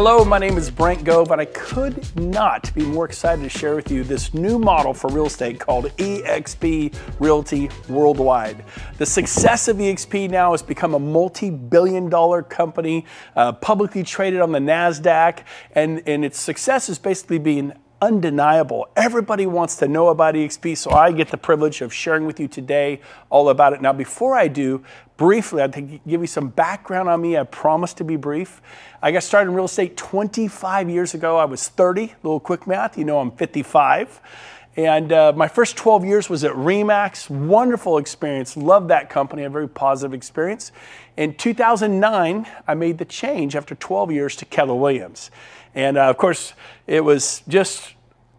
Hello, my name is Brent Gove, and I could not be more excited to share with you this new model for real estate called EXP Realty Worldwide. The success of EXP now has become a multi-billion-dollar company, publicly traded on the NASDAQ, and its success is basically being undeniable. Everybody wants to know about EXP, so I get the privilege of sharing with you today all about it. Now, before I do, briefly, I'd give you some background on me. I promise to be brief. I got started in real estate 25 years ago. I was 30, a little quick math, you know I'm 55. And my first 12 years was at RE/MAX. Wonderful experience, loved that company, a very positive experience. In 2009, I made the change after 12 years to Keller Williams. And of course, it was just,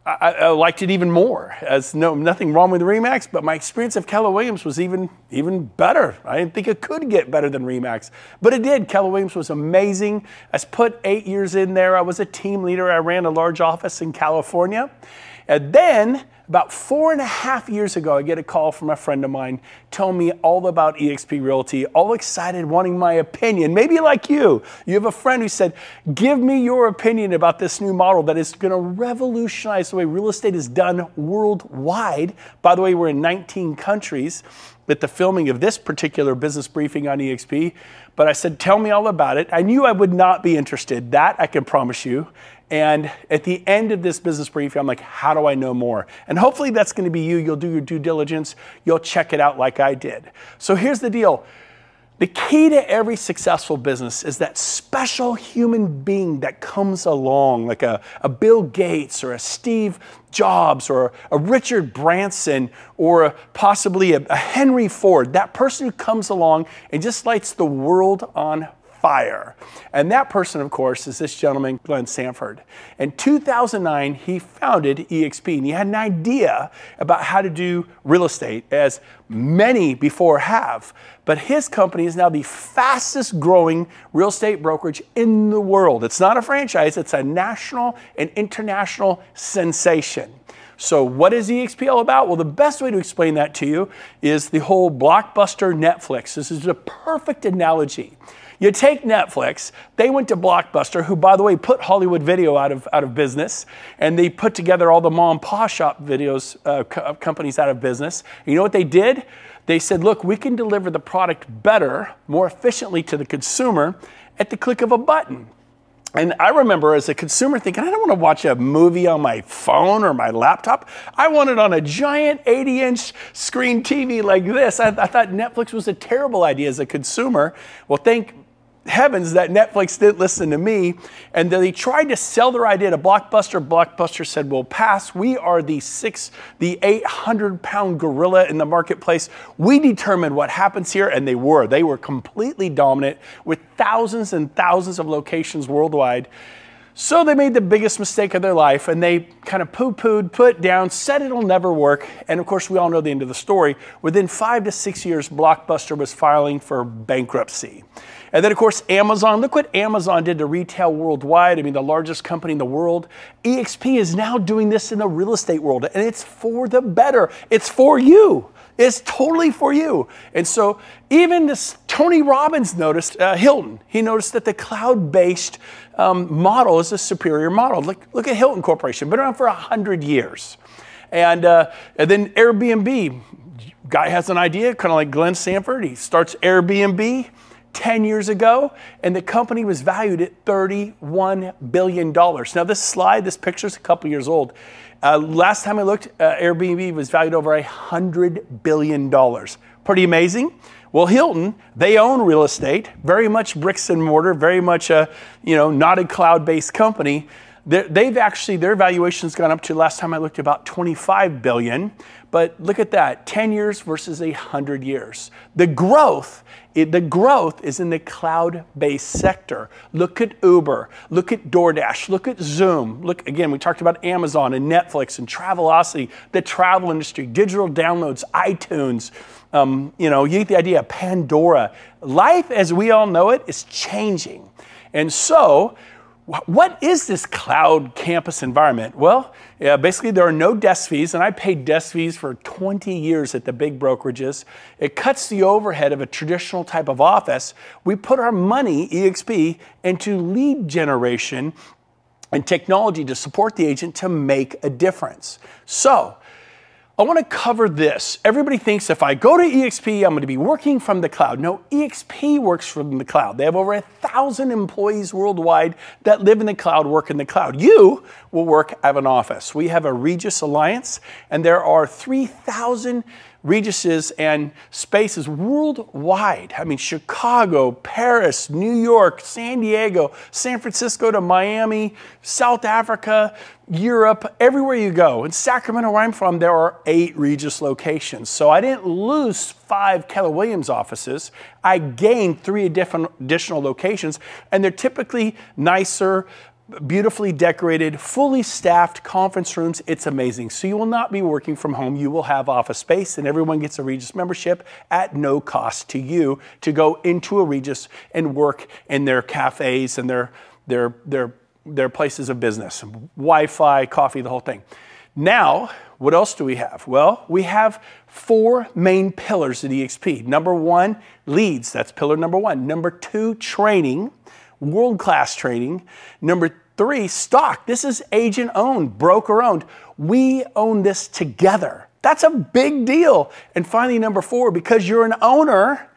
I liked it even more. As nothing wrong with RE/MAX, but my experience of Keller Williams was even better. I didn't think it could get better than RE/MAX, but it did. Keller Williams was amazing. I put 8 years in there. I was a team leader. I ran a large office in California. And then, about 4.5 years ago, I get a call from a friend of mine telling me all about EXP Realty, all excited, wanting my opinion. Maybe like you have a friend who said, give me your opinion about this new model that is going to revolutionize the way real estate is done worldwide. By the way, we're in 19 countries at the filming of this particular business briefing on EXP. But I said, tell me all about it. I knew I would not be interested. That I can promise you. And at the end of this business briefing, I'm like, how do I know more? And hopefully that's going to be you. You'll do your due diligence. You'll check it out like I did. So here's the deal. The key to every successful business is that special human being that comes along, like a Bill Gates or a Steve Jobs or a Richard Branson or possibly a Henry Ford. That person who comes along and just lights the world on fire. And that person, of course, is this gentleman, Glenn Sanford. In 2009, he founded EXP, and he had an idea about how to do real estate, as many before have. But his company is now the fastest growing real estate brokerage in the world. It's not a franchise, it's a national and international sensation. So what is EXP all about? Well, the best way to explain that to you is the whole Blockbuster Netflix. This is a perfect analogy. You take Netflix, they went to Blockbuster, who, by the way, put Hollywood Video out of business, and they put together all the mom and pop shop videos companies out of business. And you know what they did? They said, look, we can deliver the product better, more efficiently to the consumer at the click of a button. And I remember as a consumer thinking, I don't want to watch a movie on my phone or my laptop. I want it on a giant 80-inch screen TV like this. I thought Netflix was a terrible idea as a consumer. Well, thank heavens that Netflix didn't listen to me, and they tried to sell their idea to Blockbuster. Blockbuster said, we'll pass. We are the 800-pound gorilla in the marketplace. We determine what happens here, and they were completely dominant with thousands and thousands of locations worldwide. So they made the biggest mistake of their life, and they kind of poo-pooed, put down, said it'll never work. And of course, we all know the end of the story. Within 5 to 6 years, Blockbuster was filing for bankruptcy. And then, of course, Amazon. Look what Amazon did to retail worldwide. I mean, the largest company in the world. EXP is now doing this in the real estate world, and it's for the better. It's for you. It's totally for you. And so even this Tony Robbins noticed, Hilton, he noticed that the cloud-based model is a superior model. Look at Hilton Corporation, been around for 100 years. And then Airbnb, guy has an idea, kind of like Glenn Sanford. He starts Airbnb 10 years ago, and the company was valued at $31 billion. Now this picture is a couple years old. Last time I looked, Airbnb was valued over $100 billion. Pretty amazing. Well, Hilton, they own real estate, very much bricks and mortar, very much a, not a cloud-based company. Their valuation's gone up to, last time I looked, about $25 billion. But look at that, 10 years versus 100 years. The growth is in the cloud-based sector. Look at Uber, look at DoorDash, look at Zoom. Look, again, we talked about Amazon and Netflix and Travelocity, the travel industry, digital downloads, iTunes. You get the idea, Pandora. Life as we all know it is changing. And so What is this cloud campus environment? Well, basically there are no desk fees, and I paid desk fees for 20 years at the big brokerages. It cuts the overhead of a traditional type of office. We put our money, EXP, into lead generation and technology to support the agent to make a difference. So, I want to cover this. Everybody thinks if I go to EXP, I'm going to be working from the cloud. No, EXP works from the cloud. They have over 1,000 employees worldwide that live in the cloud, work in the cloud. You will work at an office. We have a Regus Alliance, and there are 3,000 Reguses and spaces worldwide. I mean, Chicago, Paris, New York, San Diego, San Francisco to Miami, South Africa, Europe, everywhere you go. In Sacramento, where I'm from, there are 8 Regus locations. So I didn't lose 5 Keller Williams offices. I gained 3 additional locations, and they're typically nicer, beautifully decorated, fully staffed conference rooms. It's amazing. So you will not be working from home. You will have office space, and everyone gets a Regus membership at no cost to you to go into a Regus and work in their cafes and their places of business, Wi-Fi, coffee, the whole thing. Now, what else do we have? Well, we have 4 main pillars at EXP. Number 1, leads. That's pillar number 1. Number 2, training. World-class training. Number 3, stock. This is agent-owned, broker-owned. We own this together. That's a big deal. And finally, number 4, because you're an owner,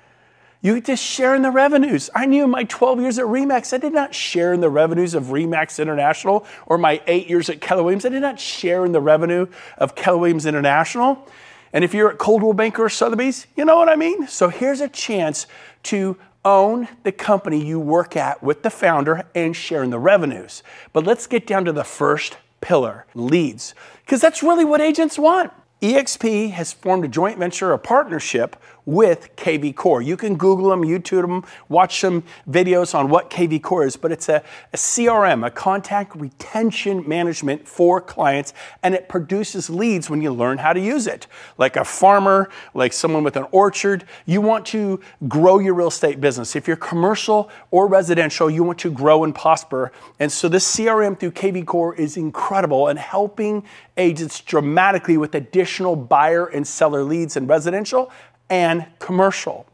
you get to share in the revenues. I knew in my 12 years at RE/MAX, I did not share in the revenues of RE/MAX International, or my 8 years at Keller Williams, I did not share in the revenue of Keller Williams International. And if you're at Coldwell Banker or Sotheby's, you know what I mean? So here's a chance to own the company you work at with the founder and share in the revenues. But let's get down to the first pillar, leads, because that's really what agents want. EXP has formed a joint venture, a partnership with KV Core. You can Google them, YouTube them, watch some videos on what KV Core is, but it's a CRM, a contact retention management for clients, and it produces leads when you learn how to use it. Like a farmer, like someone with an orchard, you want to grow your real estate business. If you're commercial or residential, you want to grow and prosper. And so this CRM through KV Core is incredible and helping agents dramatically with additional buyer and seller leads in residential and commercial.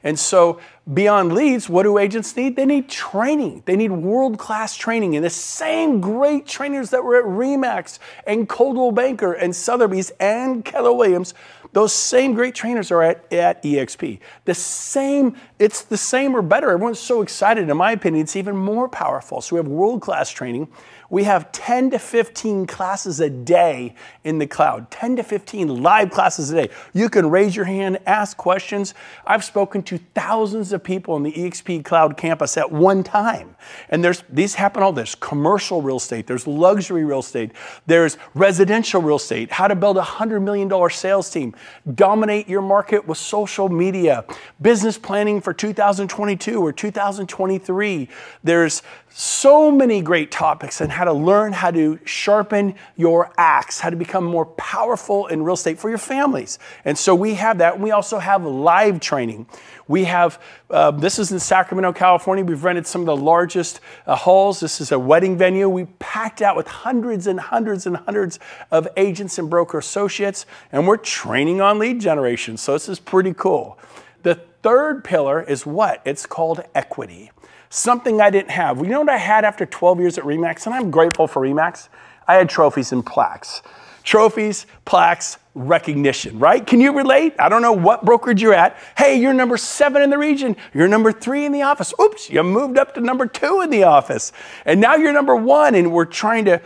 And so beyond leads, what do agents need? They need training. They need world-class training. And the same great trainers that were at RE/MAX and Coldwell Banker and Sotheby's and Keller Williams, those same great trainers are at EXP. It's the same or better. Everyone's so excited. In my opinion, it's even more powerful. So we have world-class training. We have 10 to 15 classes a day in the cloud, 10 to 15 live classes a day. You can raise your hand, ask questions. I've spoken to thousands of people in the EXP Cloud campus at one time. And these happen all this, commercial real estate, there's luxury real estate, there's residential real estate, how to build a $100 million sales team, dominate your market with social media, business planning for 2022 or 2023. There's so many great topics on how to learn how to sharpen your axe, how to become more powerful in real estate for your families. And so we have that. We also have live training. We have, this is in Sacramento, California. We've rented some of the largest halls. This is a wedding venue. We packed out with hundreds and hundreds and hundreds of agents and broker associates, and we're training on lead generation. So this is pretty cool. The third pillar is what? It's called equity. Something I didn't have. You know what I had after 12 years at RE/MAX? And I'm grateful for RE/MAX. I had trophies and plaques. Trophies, plaques, recognition, right? Can you relate? I don't know what brokerage you're at. Hey, you're number 7 in the region. You're number 3 in the office. Oops, you moved up to number 2 in the office. And now you're number 1, and we're trying to,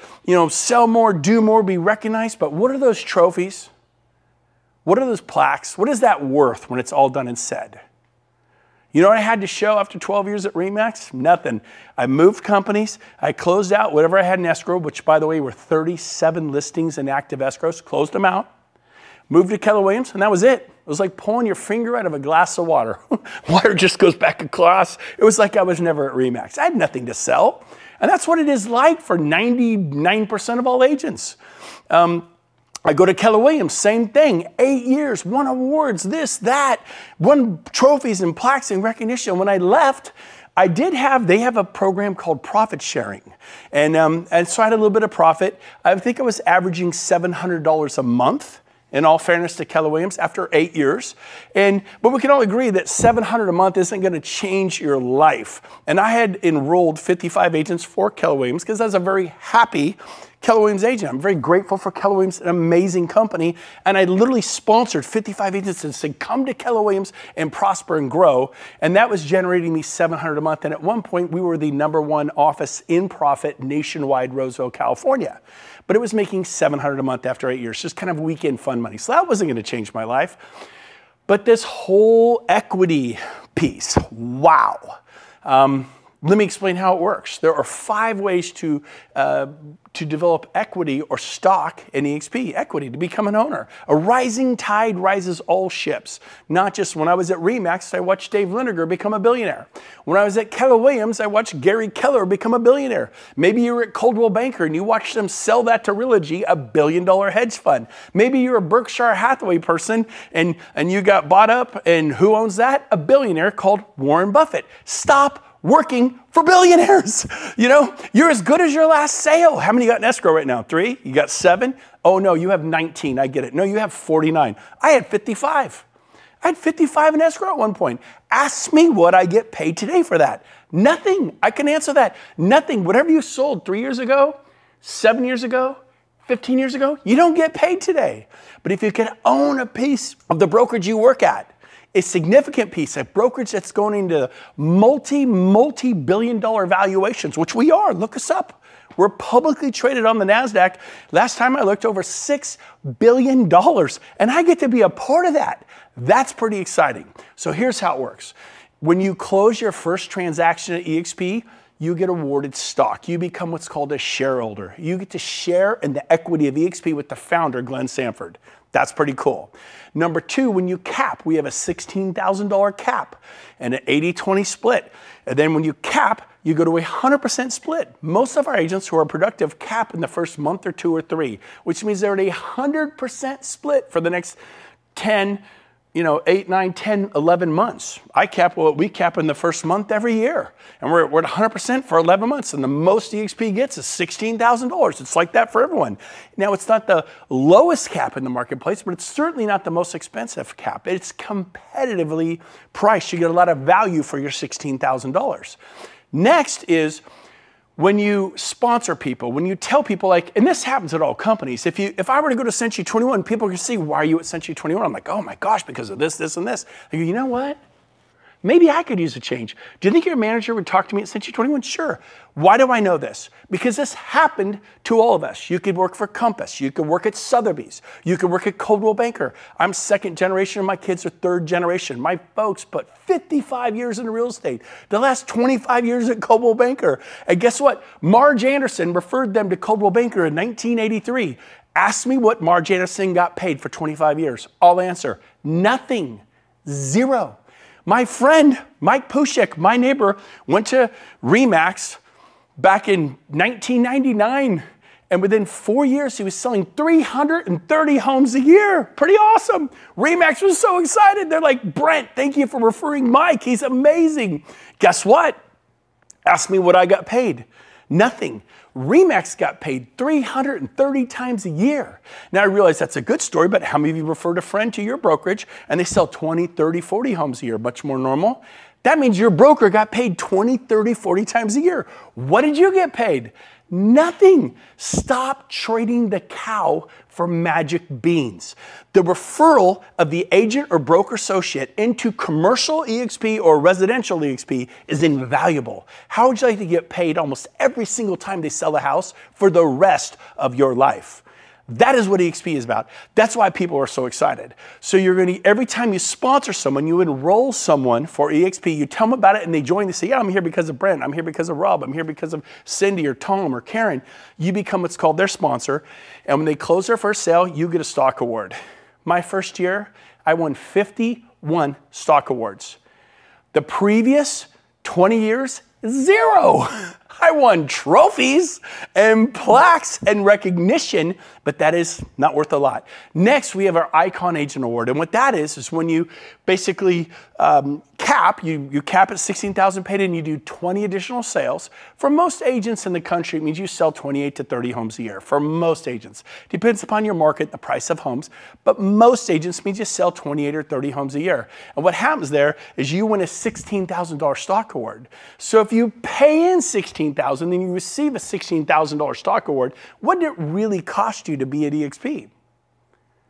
sell more, do more, be recognized. But what are those trophies? What are those plaques? What is that worth when it's all done and said? You know what I had to show after 12 years at RE/MAX? Nothing. I moved companies. I closed out whatever I had in escrow, which, by the way, were 37 listings in active escrows. Closed them out. Moved to Keller Williams, and that was it. It was like pulling your finger out of a glass of water. Water just goes back across. It was like I was never at RE/MAX. I had nothing to sell. And that's what it is like for 99% of all agents. I go to Keller Williams, same thing, 8 years, won awards, this, that, won trophies and plaques and recognition. When I left, They have a program called profit sharing. And so I had a little bit of profit. I think I was averaging $700 a month, in all fairness to Keller Williams, after 8 years. But we can all agree that $700 a month isn't going to change your life. And I had enrolled 55 agents for Keller Williams because I was a very happy Keller Williams agent. I'm very grateful for Keller Williams, an amazing company. And I literally sponsored 55 agents and said, come to Keller Williams and prosper and grow. And that was generating me $700 a month. And at one point, we were the #1 office in profit nationwide, Roseville, California. But it was making $700 a month after 8 years, just kind of weekend fun money. So that wasn't going to change my life. But this whole equity piece, wow. Let me explain how it works. There are 5 ways to develop equity or stock in EXP, equity, to become an owner. A rising tide rises all ships. Not just when I was at RE/MAX, I watched Dave Liniger become a billionaire. When I was at Keller Williams, I watched Gary Keller become a billionaire. Maybe you were at Coldwell Banker and you watched them sell that to Realogy, a billion-dollar hedge fund. Maybe you're a Berkshire Hathaway person and you got bought up, and who owns that? A billionaire called Warren Buffett. Stop working for billionaires. You know, you're as good as your last sale. How many you got in escrow right now? 3? You got 7? Oh no, you have 19. I get it. No, you have 49. I had 55. I had 55 in escrow at one point. Ask me what I get paid today for that. Nothing. I can answer that. Nothing. Whatever you sold 3 years ago, 7 years ago, 15 years ago, you don't get paid today. But if you can own a piece of the brokerage you work at, a significant piece, a brokerage that's going into multi-billion-dollar valuations, which we are. Look us up. We're publicly traded on the NASDAQ. Last time I looked, over $6 billion, and I get to be a part of that. That's pretty exciting. So here's how it works. When you close your first transaction at EXP, you get awarded stock. You become what's called a shareholder. You get to share in the equity of EXP with the founder, Glenn Sanford. That's pretty cool. Number 2, when you cap, we have a $16,000 cap and an 80-20 split. And then when you cap, you go to a 100% split. Most of our agents who are productive cap in the first month or 2 or 3, which means they're at a 100% split for the next 10, 8, 9, 10, 11 months. We cap in the first month every year. And we're at 100% for 11 months. And the most EXP gets is $16,000. It's like that for everyone. Now, it's not the lowest cap in the marketplace, but it's certainly not the most expensive cap. It's competitively priced. You get a lot of value for your $16,000. Next is when you sponsor people, when you tell people, and this happens at all companies, if I were to go to Century 21, people can see, why are you at Century 21? I'm like, oh my gosh, because of this, this, and this. I go, you know what? Maybe I could use a change. Do you think your manager would talk to me at Century 21? Sure. Why do I know this? Because this happened to all of us. You could work for Compass. You could work at Sotheby's. You could work at Coldwell Banker. I'm 2nd generation and my kids are 3rd generation. My folks put 55 years in real estate. The last 25 years at Coldwell Banker. And guess what? Marge Anderson referred them to Coldwell Banker in 1983. Ask me what Marge Anderson got paid for 25 years. I'll answer, nothing, 0. My friend, Mike Pushek, my neighbor, went to RE/MAX back in 1999. And within 4 years, he was selling 330 homes a year. Pretty awesome. RE/MAX was so excited. They're like, Brent, thank you for referring Mike. He's amazing. Guess what? Ask me what I got paid. Nothing. RE/MAX got paid 330 times a year. Now I realize that's a good story, but how many of you referred a friend to your brokerage and they sell 20, 30, 40 homes a year, much more normal? That means your broker got paid 20, 30, 40 times a year. What did you get paid? Nothing. Stop trading the cow for magic beans. The referral of the agent or broker associate into commercial EXP or residential EXP is invaluable. How would you like to get paid almost every single time they sell a house for the rest of your life? That is what EXP is about. That's why people are so excited. So you're going to, every time you sponsor someone, you enroll someone for EXP, you tell them about it and they join, they say, yeah, I'm here because of Brent, I'm here because of Rob, I'm here because of Cindy or Tom or Karen. You become what's called their sponsor. And when they close their first sale, you get a stock award. My first year, I won 51 stock awards. The previous 20 years, 0. I won trophies and plaques and recognition, but that is not worth a lot. Next, we have our Icon Agent Award. And what that is when you basically cap, you cap at 16,000 paid in, you do 20 additional sales. For most agents in the country, it means you sell 28 to 30 homes a year. For most agents. Depends upon your market, the price of homes, but most agents means you sell 28 or 30 homes a year. And what happens there is you win a $16,000 stock award. So if you pay in $16,000, then you receive a $16,000 stock award. What did it really cost you to be at EXP?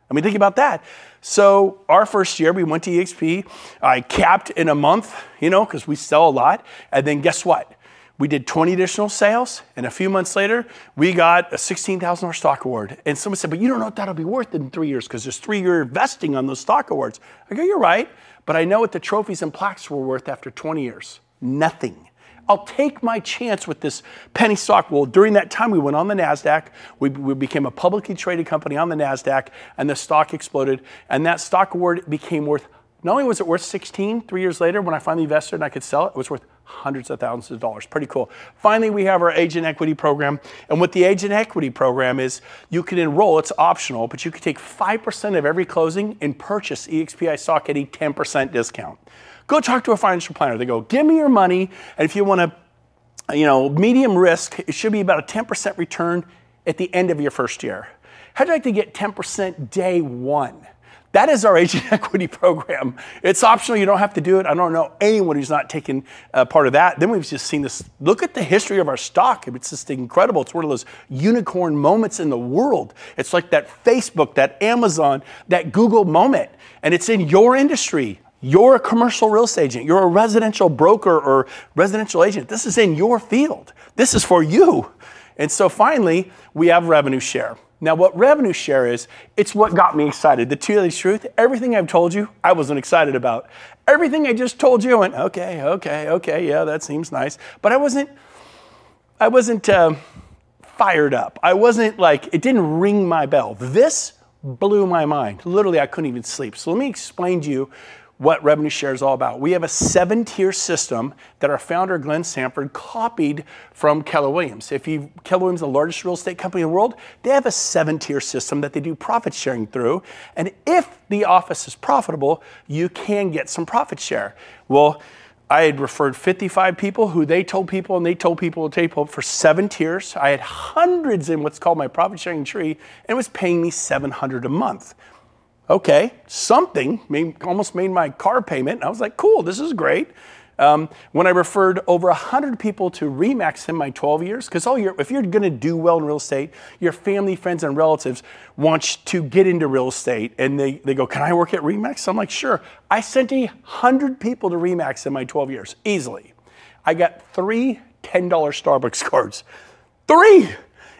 I mean, think about that. So our first year, we went to EXP. I capped in a month, you know, because we sell a lot. And then guess what? We did 20 additional sales. And a few months later, we got a $16,000 stock award. And someone said, but you don't know what that'll be worth in 3 years because there's 3-year vesting on those stock awards. I go, you're right. But I know what the trophies and plaques were worth after 20 years. Nothing. I'll take my chance with this penny stock. Well, during that time, we went on the NASDAQ. We became a publicly traded company on the NASDAQ, and the stock exploded. And that stock award became worth, not only was it worth 16 3 years later when I finally invested and I could sell it, it was worth hundreds of thousands of dollars. Pretty cool. Finally, we have our agent equity program. And what the agent equity program is, you can enroll, it's optional, but you can take 5% of every closing and purchase EXPI stock at a 10% discount. Go talk to a financial planner. They go, give me your money, and if you want to, you know, medium risk, it should be about a 10% return at the end of your first year. How'd you like to get 10% day one? That is our agent equity program. It's optional. You don't have to do it. I don't know anyone who's not taken part of that. Then we've just seen this. Look at the history of our stock. It's just incredible. It's one of those unicorn moments in the world. It's like that Facebook, that Amazon, that Google moment, and it's in your industry. You're a commercial real estate agent. You're a residential broker or residential agent. This is in your field. This is for you. And so finally, we have revenue share. Now, what revenue share is, it's what got me excited. The truth, everything I've told you, I wasn't excited about. Everything I just told you, I went, okay, yeah, that seems nice. But I wasn't fired up. I wasn't like, it didn't ring my bell. This blew my mind. Literally, I couldn't even sleep. So let me explain to you what revenue share is all about. We have a 7-tier system that our founder, Glenn Sanford, copied from Keller Williams. Keller Williams, the largest real estate company in the world, they have a 7-tier system that they do profit sharing through. And if the office is profitable, you can get some profit share. Well, I had referred 55 people who they told people, and they told people for 7 tiers. I had hundreds in what's called my profit sharing tree, and it was paying me $700 a month. Okay, something almost made my car payment. I was like, cool, this is great. When I referred over 100 people to RE/MAX in my 12 years, because if you're going to do well in real estate, your family, friends, and relatives want you to get into real estate, and they go, can I work at RE/MAX? I'm like, sure. I sent 100 people to RE/MAX in my 12 years, easily. I got 3 $10 Starbucks cards. 3!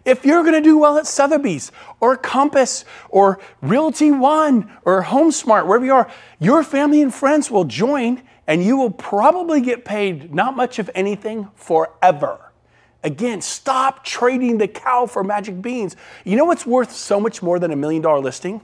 If you're going to do well at Sotheby's or Compass or Realty One or HomeSmart, wherever you are, your family and friends will join, and you will probably get paid not much of anything forever. Again, stop trading the cow for magic beans. You know what's worth so much more than $1 million listing?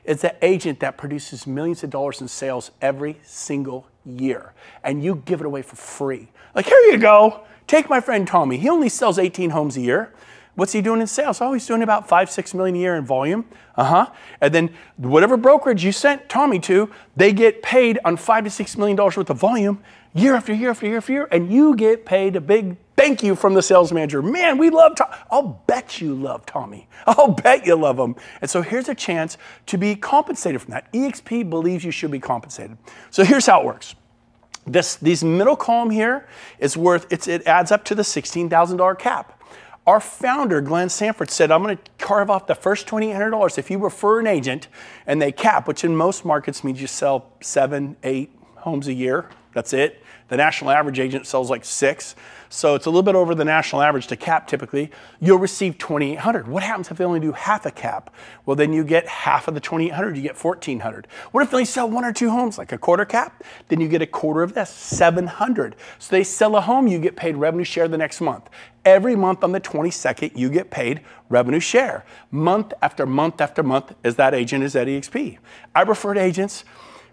It's the agent that produces millions of dollars in sales every single year, and you give it away for free. Like, here you go. Take my friend Tommy. He only sells 18 homes a year. What's he doing in sales? Oh, he's doing about 5-6 million a year in volume. And then whatever brokerage you sent Tommy to, they get paid on $5 to $6 million worth of volume year after year after year after year, and you get paid a big thank you from the sales manager. Man, we love Tommy. I'll bet you love Tommy. I'll bet you love him. And so here's a chance to be compensated from that. EXP believes you should be compensated. So here's how it works. These middle column here is worth, it adds up to the $16,000 cap. Our founder, Glenn Sanford, said, I'm going to carve off the first $2,800 if you refer an agent and they cap, which in most markets means you sell 7, 8 homes a year. That's it. The national average agent sells like 6. So it's a little bit over the national average to cap typically. You'll receive $2,800. What happens if they only do half a cap? Well, then you get half of the $2,800, you get $1,400. What if they sell 1 or 2 homes, like a quarter cap? Then you get a quarter of this, $700. So they sell a home, you get paid revenue share the next month. Every month on the 22nd, you get paid revenue share. Month after month after month as that agent is at EXP. I referred agents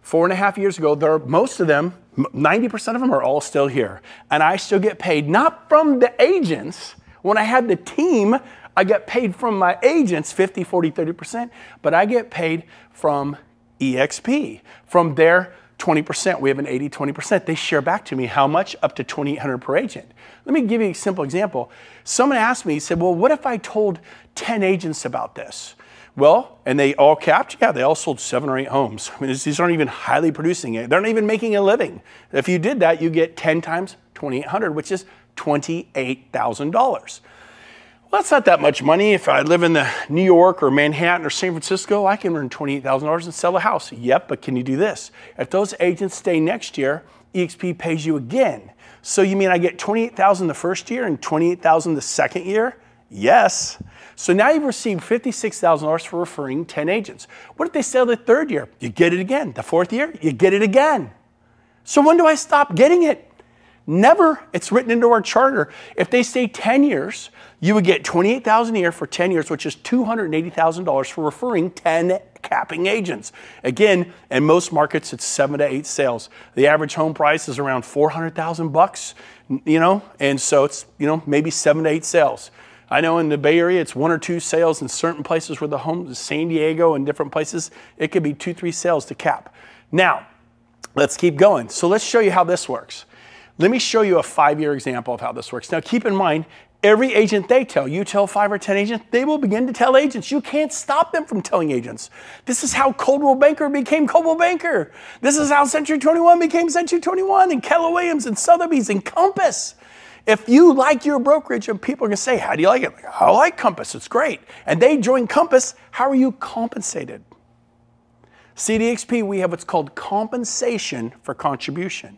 4.5 years ago. Most of them, 90% of them are all still here. And I still get paid, not from the agents. When I had the team, I got paid from my agents, 50, 40, 30%, but I get paid from EXP, from their 20%. We have an 80-20%. They share back to me how much? Up to $2,800 per agent. Let me give you a simple example. Someone asked me, he said, well, what if I told 10 agents about this? Well, and they all capped? Yeah, they all sold 7 or 8 homes. I mean, these aren't even highly producing it. They're not even making a living. If you did that, you get 10 times 2,800, which is $28,000. Well, that's not that much money. If I live in the New York or Manhattan or San Francisco, I can earn $28,000 and sell a house. Yep, but can you do this? If those agents stay next year, EXP pays you again. So you mean I get $28,000 the first year and $28,000 the second year? Yes. So now you've received $56,000 for referring 10 agents. What if they sell the third year? You get it again. The fourth year, you get it again. So when do I stop getting it? Never. It's written into our charter. If they stay 10 years, you would get $28,000 a year for 10 years, which is $280,000 for referring 10 capping agents. Again, in most markets, it's 7 to 8 sales. The average home price is around $400,000, you know, and so it's, you know, maybe 7 to 8 sales. I know in the Bay Area, it's 1 or 2 sales. In certain places where the homes, San Diego and different places, it could be 2, 3 sales to cap. Now, let's keep going. So let's show you how this works. Let me show you a 5-year example of how this works. Now, keep in mind, every agent they tell, you tell 5 or 10 agents, they will begin to tell agents. You can't stop them from telling agents. This is how Coldwell Banker became Coldwell Banker. This is how Century 21 became Century 21 and Keller Williams and Sotheby's and Compass. If you like your brokerage and people are going to say, how do you like it? Like, I like Compass, it's great. And they join Compass, how are you compensated? See, at EXP, we have what's called compensation for contribution.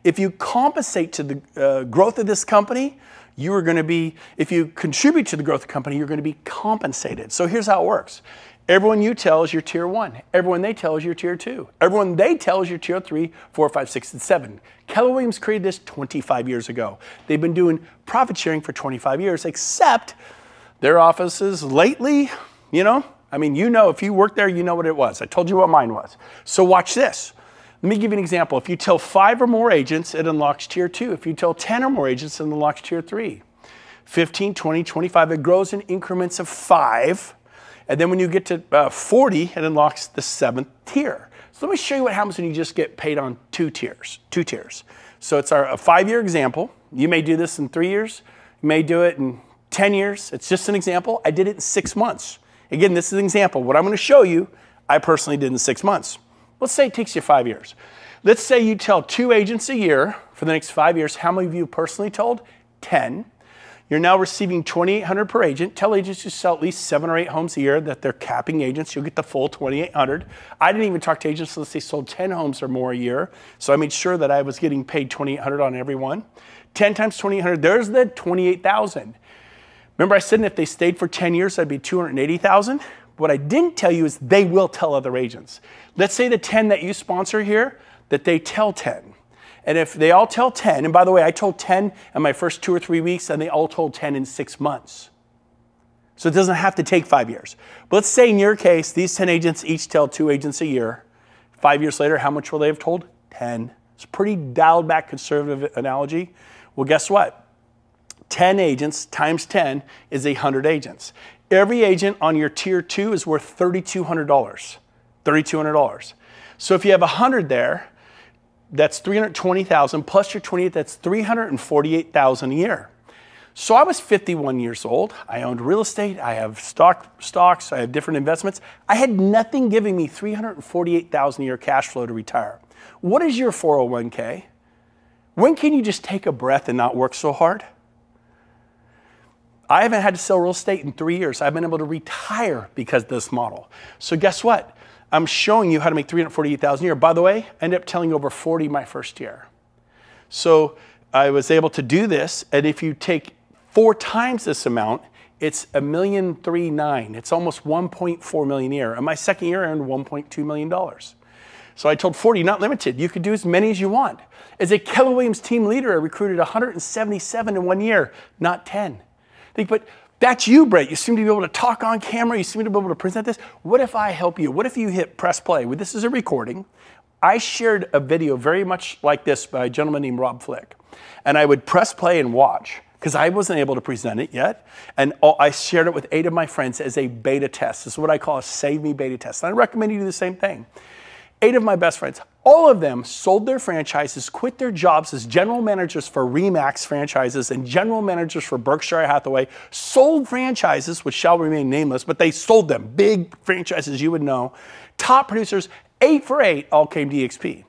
If you compensate to the growth of this company, you are going to be, if you contribute to the growth of the company, you're going to be compensated. So here's how it works. Everyone you tell is your tier 1. Everyone they tell is your tier 2. Everyone they tell is your tier 3, 4, 5, 6, and 7. Keller Williams created this 25 years ago. They've been doing profit sharing for 25 years, except their offices lately, you know, I mean, you know, if you work there, you know what it was. I told you what mine was. So watch this. Let me give you an example. If you tell 5 or more agents, it unlocks tier 2. If you tell 10 or more agents, it unlocks tier 3. 15, 20, 25, it grows in increments of 5. And then when you get to 40, it unlocks the 7th tier. So let me show you what happens when you just get paid on 2 tiers. So it's a 5-year example. You may do this in 3 years. You may do it in 10 years. It's just an example. I did it in 6 months. Again, this is an example. What I'm going to show you, I personally did in 6 months. Let's say it takes you 5 years. Let's say you tell 2 agents a year for the next 5 years. How many of you personally told? 10. You're now receiving $2,800 per agent. Tell agents to sell at least 7 or 8 homes a year that they're capping agents. You'll get the full $2,800. I didn't even talk to agents unless they sold 10 homes or more a year. So I made sure that I was getting paid $2,800 on every one. 10 times $2,800, there's the $28,000. Remember I said if they stayed for 10 years, that'd be $280,000? What I didn't tell you is they will tell other agents. Let's say the 10 that you sponsor here, that they tell 10. And if they all tell 10, and by the way, I told 10 in my first 2 or 3 weeks, and they all told 10 in 6 months. So it doesn't have to take 5 years. But let's say in your case, these 10 agents each tell 2 agents a year. 5 years later, how much will they have told? 10. It's a pretty dialed back conservative analogy. Well, guess what? 10 agents times 10 is 100 agents. Every agent on your tier 2 is worth $3,200. $3,200. So if you have 100 there, that's $320,000 plus your 28, that's $348,000 a year. So I was 51 years old. I owned real estate. I have stocks. I have different investments. I had nothing giving me $348,000 a year cash flow to retire. What is your 401k? When can you just take a breath and not work so hard? I haven't had to sell real estate in 3 years. I've been able to retire because of this model. So guess what? I'm showing you how to make $348,000 a year. By the way, I ended up telling over 40 my first year. So I was able to do this, and if you take 4 times this amount, it's $1.39 million. It's almost $1.4 million a year. And my second year I earned $1.2 million. So I told 40, not limited. You could do as many as you want. As a Keller Williams team leader, I recruited 177 in 1 year, not 10. But that's you, Brent. You seem to be able to talk on camera. You seem to be able to present this. What if I help you? What if you hit press play? Well, this is a recording. I shared a video very much like this by a gentleman named Rob Flick. And I would press play and watch because I wasn't able to present it yet. And I shared it with 8 of my friends as a beta test. This is what I call a Save Me beta test. And I recommend you do the same thing. 8 of my best friends, all of them sold their franchises, quit their jobs as general managers for RE/MAX franchises and general managers for Berkshire Hathaway, sold franchises, which shall remain nameless, but they sold them, big franchises you would know. Top producers, 8 for 8, all came to EXP.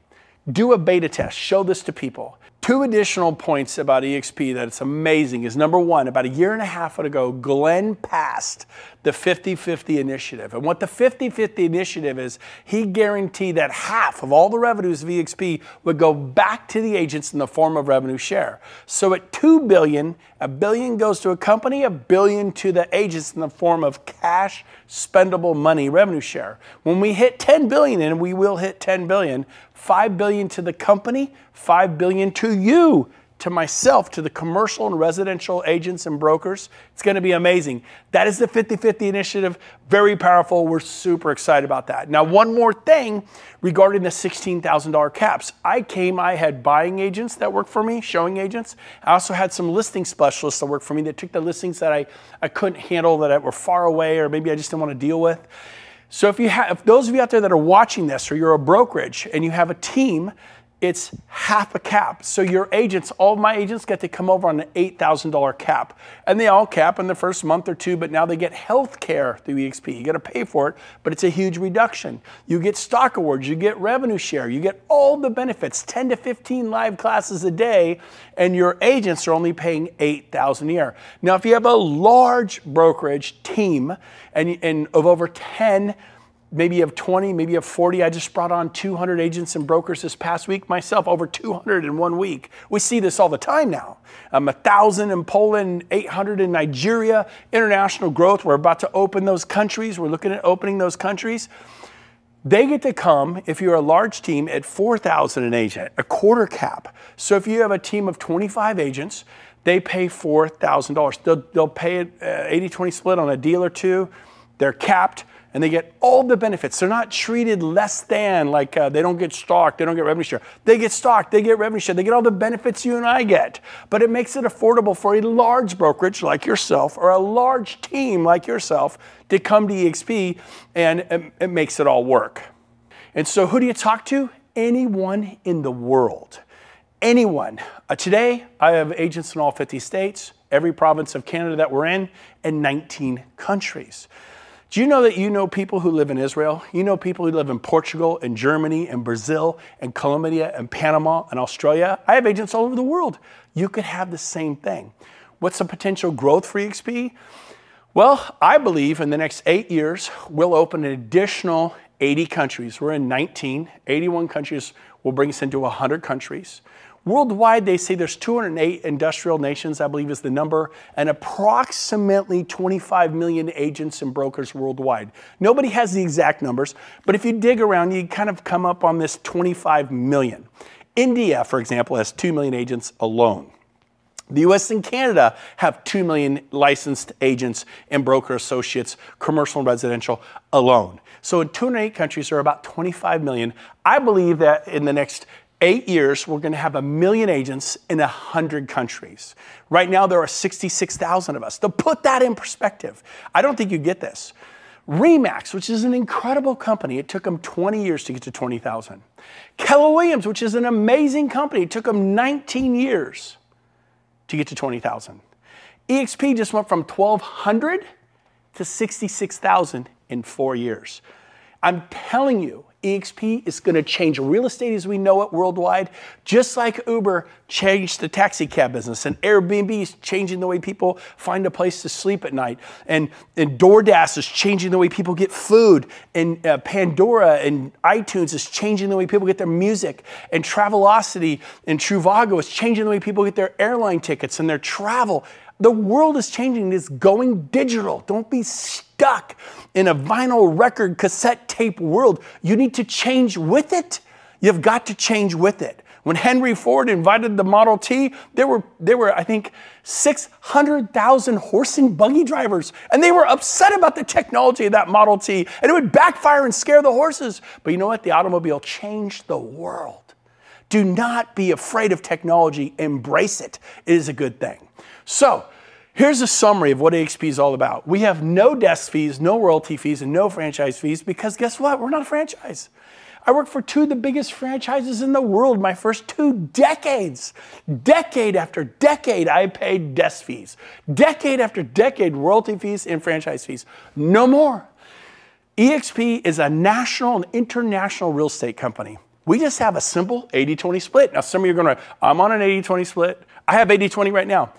Do a beta test, show this to people. 2 additional points about EXP that it's amazing is, number 1, about a year and a half ago, Glenn passed the 50-50 initiative. And what the 50-50 initiative is, he guaranteed that half of all the revenues of EXP would go back to the agents in the form of revenue share. So at $2 billion, $1 billion goes to a company, $1 billion to the agents in the form of cash, spendable money, revenue share. When we hit 10 billion, and we will hit 10 billion, 5 billion to the company, 5 billion to you, to myself, to the commercial and residential agents and brokers. It's going to be amazing. That is the 50-50 initiative. Very powerful. We're super excited about that. Now, one more thing regarding the $16,000 caps. I had buying agents that worked for me, showing agents. I also had some listing specialists that worked for me that took the listings that I couldn't handle, that were far away, or maybe I just didn't want to deal with. So if those of you out there that are watching this, or you're a brokerage and you have a team, it's half a cap. So your agents, all of my agents get to come over on an $8,000 cap. And they all cap in the first month or 2, but now they get health care through EXP. You got to pay for it, but it's a huge reduction. You get stock awards, you get revenue share, you get all the benefits, 10 to 15 live classes a day, and your agents are only paying $8,000 a year. Now, if you have a large brokerage team and of over 10, maybe you have 20, maybe you have 40. I just brought on 200 agents and brokers this past week. Myself, over 200 in 1 week. We see this all the time now. 1,000 in Poland, 800 in Nigeria. International growth. We're about to open those countries. We're looking at opening those countries. They get to come, if you're a large team, at $4,000 an agent, a quarter cap. So if you have a team of 25 agents, they pay $4,000. They'll pay it 80-20 split on a deal or 2. They're capped. And they get all the benefits. They're not treated less than, like they don't get stock, they don't get revenue share. They get stock, they get revenue share, they get all the benefits you and I get. But it makes it affordable for a large brokerage like yourself, or a large team like yourself, to come to EXP, and it makes it all work. And so who do you talk to? Anyone in the world. Anyone. Today, I have agents in all 50 states, every province of Canada that we're in, and 19 countries. Do you know that you know people who live in Israel? You know people who live in Portugal and Germany and Brazil and Colombia and Panama and Australia? I have agents all over the world. You could have the same thing. What's the potential growth for EXP? Well, I believe in the next 8 years, we'll open an additional 80 countries. We're in 19, 81 countries will bring us into 100 countries. Worldwide, they say there's 208 industrial nations, I believe is the number, and approximately 25 million agents and brokers worldwide. Nobody has the exact numbers, but if you dig around, you kind of come up on this 25 million. India, for example, has 2 million agents alone. The US and Canada have 2 million licensed agents and broker associates, commercial and residential alone. So in 208 countries, there are about 25 million. I believe that in the next 8 years, we're going to have 1 million agents in 100 countries. Right now, there are 66,000 of us. To put that in perspective, I don't think you get this. RE/MAX, which is an incredible company, it took them 20 years to get to 20,000. Keller Williams, which is an amazing company, it took them 19 years to get to 20,000. EXP just went from 1,200 to 66,000 in 4 years. I'm telling you, EXP is going to change real estate as we know it worldwide, just like Uber changed the taxi cab business, and Airbnb is changing the way people find a place to sleep at night, and DoorDash is changing the way people get food, and Pandora and iTunes is changing the way people get their music, and Travelocity and Trivago is changing the way people get their airline tickets and their travel. The world is changing. It's going digital. Don't be stuck in a vinyl record cassette tape world. You need to change with it. You've got to change with it. When Henry Ford invited the Model T, there were I think 600,000 horse and buggy drivers, and they were upset about the technology of that Model T, and it would backfire and scare the horses. But you know what? The automobile changed the world. Do not be afraid of technology. Embrace it. It is a good thing. So, Here's a summary of what EXP is all about. We have no desk fees, no royalty fees, and no franchise fees because guess what? We're not a franchise. I worked for 2 of the biggest franchises in the world my first 2 decades. Decade after decade, I paid desk fees. Decade after decade, royalty fees and franchise fees. No more. EXP is a national and international real estate company. We just have a simple 80-20 split. Now, some of you are going to, I'm on an 80-20 split. I have 80-20 right now.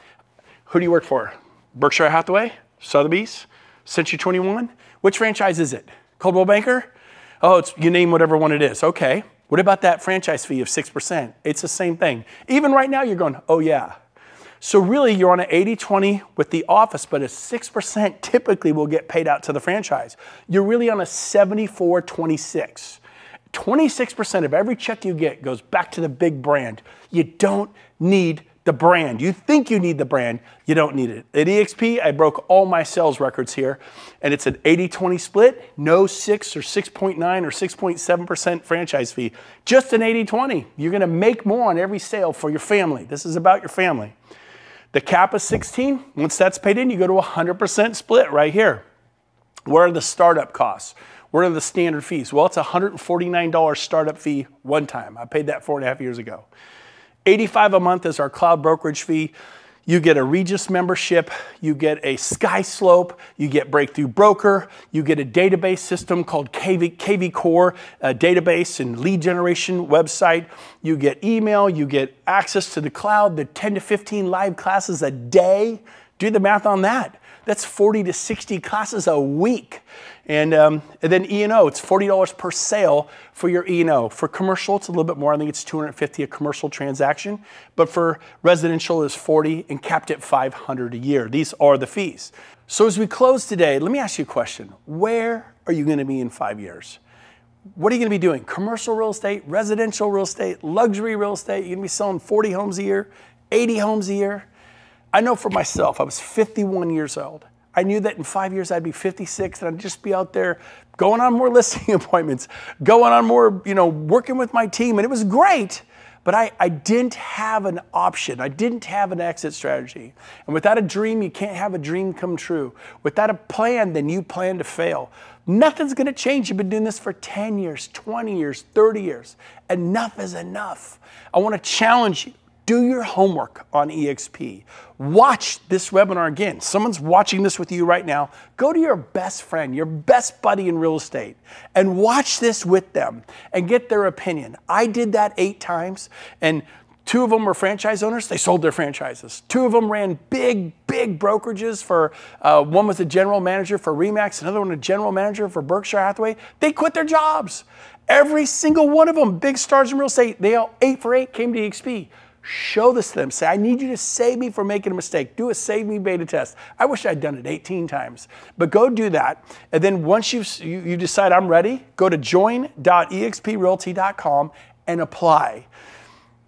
Who do you work for? Berkshire Hathaway? Sotheby's? Century 21? Which franchise is it? Coldwell Banker? Oh, you name whatever one it is. Okay. What about that franchise fee of 6%? It's the same thing. Even right now, you're going, oh yeah. So really, you're on an 80-20 with the office, but a 6% typically will get paid out to the franchise. You're really on a 74-26. 26% of every check you get goes back to the big brand. You don't need the brand. You think you need the brand, you don't need it. At EXP, I broke all my sales records here, and it's an 80-20 split, no 6 or 6.9 or 6.7% franchise fee, just an 80-20. You're gonna make more on every sale for your family. This is about your family. The cap is 16. Once that's paid in, you go to 100% split right here. What are the startup costs? What are the standard fees? Well, it's a $149 startup fee one time. I paid that 4.5 years ago. $85 a month is our cloud brokerage fee. You get a Regis membership, you get a SkySlope, you get Breakthrough Broker, you get a database system called KV Core, a database and lead generation website. You get email, you get access to the cloud, the 10 to 15 live classes a day. Do the math on that. That's 40 to 60 classes a week. And then E&O, it's $40 per sale for your E&O. For commercial, it's a little bit more. I think it's $250 a commercial transaction. But for residential, it's $40 and capped at $500 a year. These are the fees. So as we close today, let me ask you a question. Where are you going to be in 5 years? What are you going to be doing? Commercial real estate, residential real estate, luxury real estate? You're going to be selling 40 homes a year, 80 homes a year? I know for myself, I was 51 years old. I knew that in 5 years I'd be 56 and I'd just be out there going on more listing appointments, going on more, working with my team. And it was great, but I didn't have an option. I didn't have an exit strategy. And without a dream, you can't have a dream come true. Without a plan, then you plan to fail. Nothing's gonna change. You've been doing this for 10 years, 20 years, 30 years. Enough is enough. I wanna challenge you. Do your homework on EXP. Watch this webinar again. Someone's watching this with you right now. Go to your best friend, your best buddy in real estate, and watch this with them and get their opinion. I did that 8 times, and 2 of them were franchise owners. They sold their franchises. 2 of them ran big brokerages for, one was a general manager for RE/MAX, another one a general manager for Berkshire Hathaway. They quit their jobs. Every single one of them, big stars in real estate, they all 8 for 8 came to EXP. Show this to them. Say, I need you to save me from making a mistake. Do a save me beta test. I wish I'd done it 18 times. But go do that. And then once you decide I'm ready, go to join.exprealty.com and apply.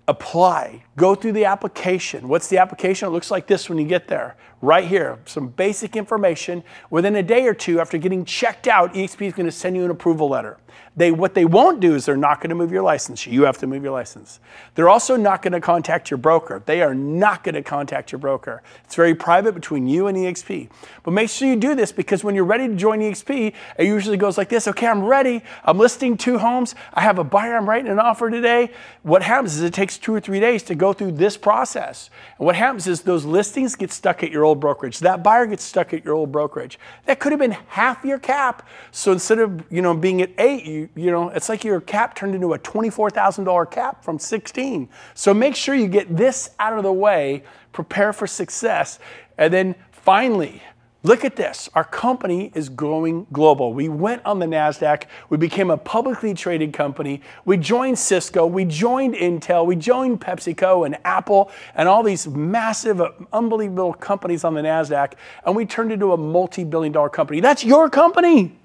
Apply. Go through the application. What's the application? It looks like this when you get there. Right here. Some basic information. Within a day or 2 after getting checked out, EXP is going to send you an approval letter. What they won't do is they're not going to move your license. You have to move your license. They're also not going to contact your broker. They are not going to contact your broker. It's very private between you and EXP. But make sure you do this because when you're ready to join EXP, it usually goes like this. Okay, I'm ready. I'm listing 2 homes. I have a buyer. I'm writing an offer today. What happens is it takes 2 or 3 days to go through this process. And what happens is those listings get stuck at your old brokerage. That buyer gets stuck at your old brokerage. That could have been half your cap. So instead of being at 8, it's like your cap turned into a $24,000 cap from 16. So make sure you get this out of the way, prepare for success, and then finally, look at this. Our company is going global. We went on the NASDAQ. We became a publicly traded company. We joined Cisco. We joined Intel. We joined PepsiCo and Apple and all these massive, unbelievable companies on the NASDAQ. And we turned into a multi-billion-dollar company. That's your company.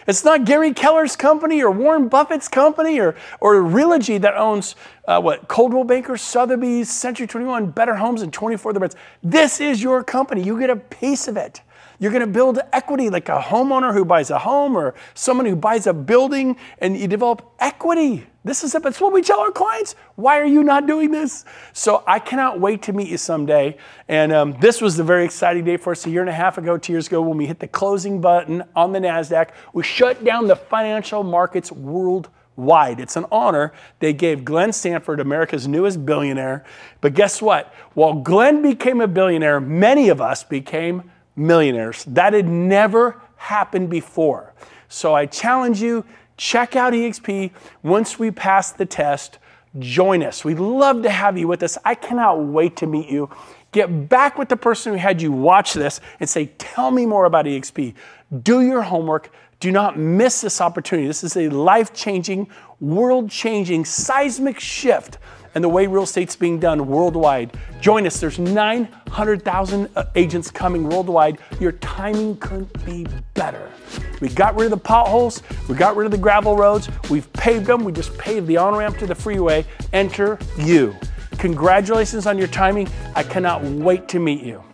It's not Gary Keller's company or Warren Buffett's company or Realogy that owns Coldwell Banker, Sotheby's, Century 21, Better Homes, and 24 other brands. This is your company. You get a piece of it. You're going to build equity like a homeowner who buys a home or someone who buys a building, and you develop equity. This is it. That's what we tell our clients. Why are you not doing this? So I cannot wait to meet you someday. And this was the very exciting day for us a year and a half ago, 2 years ago, when we hit the closing button on the NASDAQ. We shut down the financial markets worldwide. It's an honor. They gave Glenn Sanford, America's newest billionaire. But guess what? While Glenn became a billionaire, many of us became millionaires. That had never happened before. So I challenge you, check out EXP. Once we pass the test, join us. We'd love to have you with us. I cannot wait to meet you. Get back with the person who had you watch this and say, tell me more about EXP. Do your homework. Do not miss this opportunity. This is a life-changing, world-changing, seismic shift in the way real estate's being done worldwide. Join us. There's 900,000 agents coming worldwide. Your timing couldn't be better. We got rid of the potholes. We got rid of the gravel roads. We've paved them. We just paved the on-ramp to the freeway. Enter you. Congratulations on your timing. I cannot wait to meet you.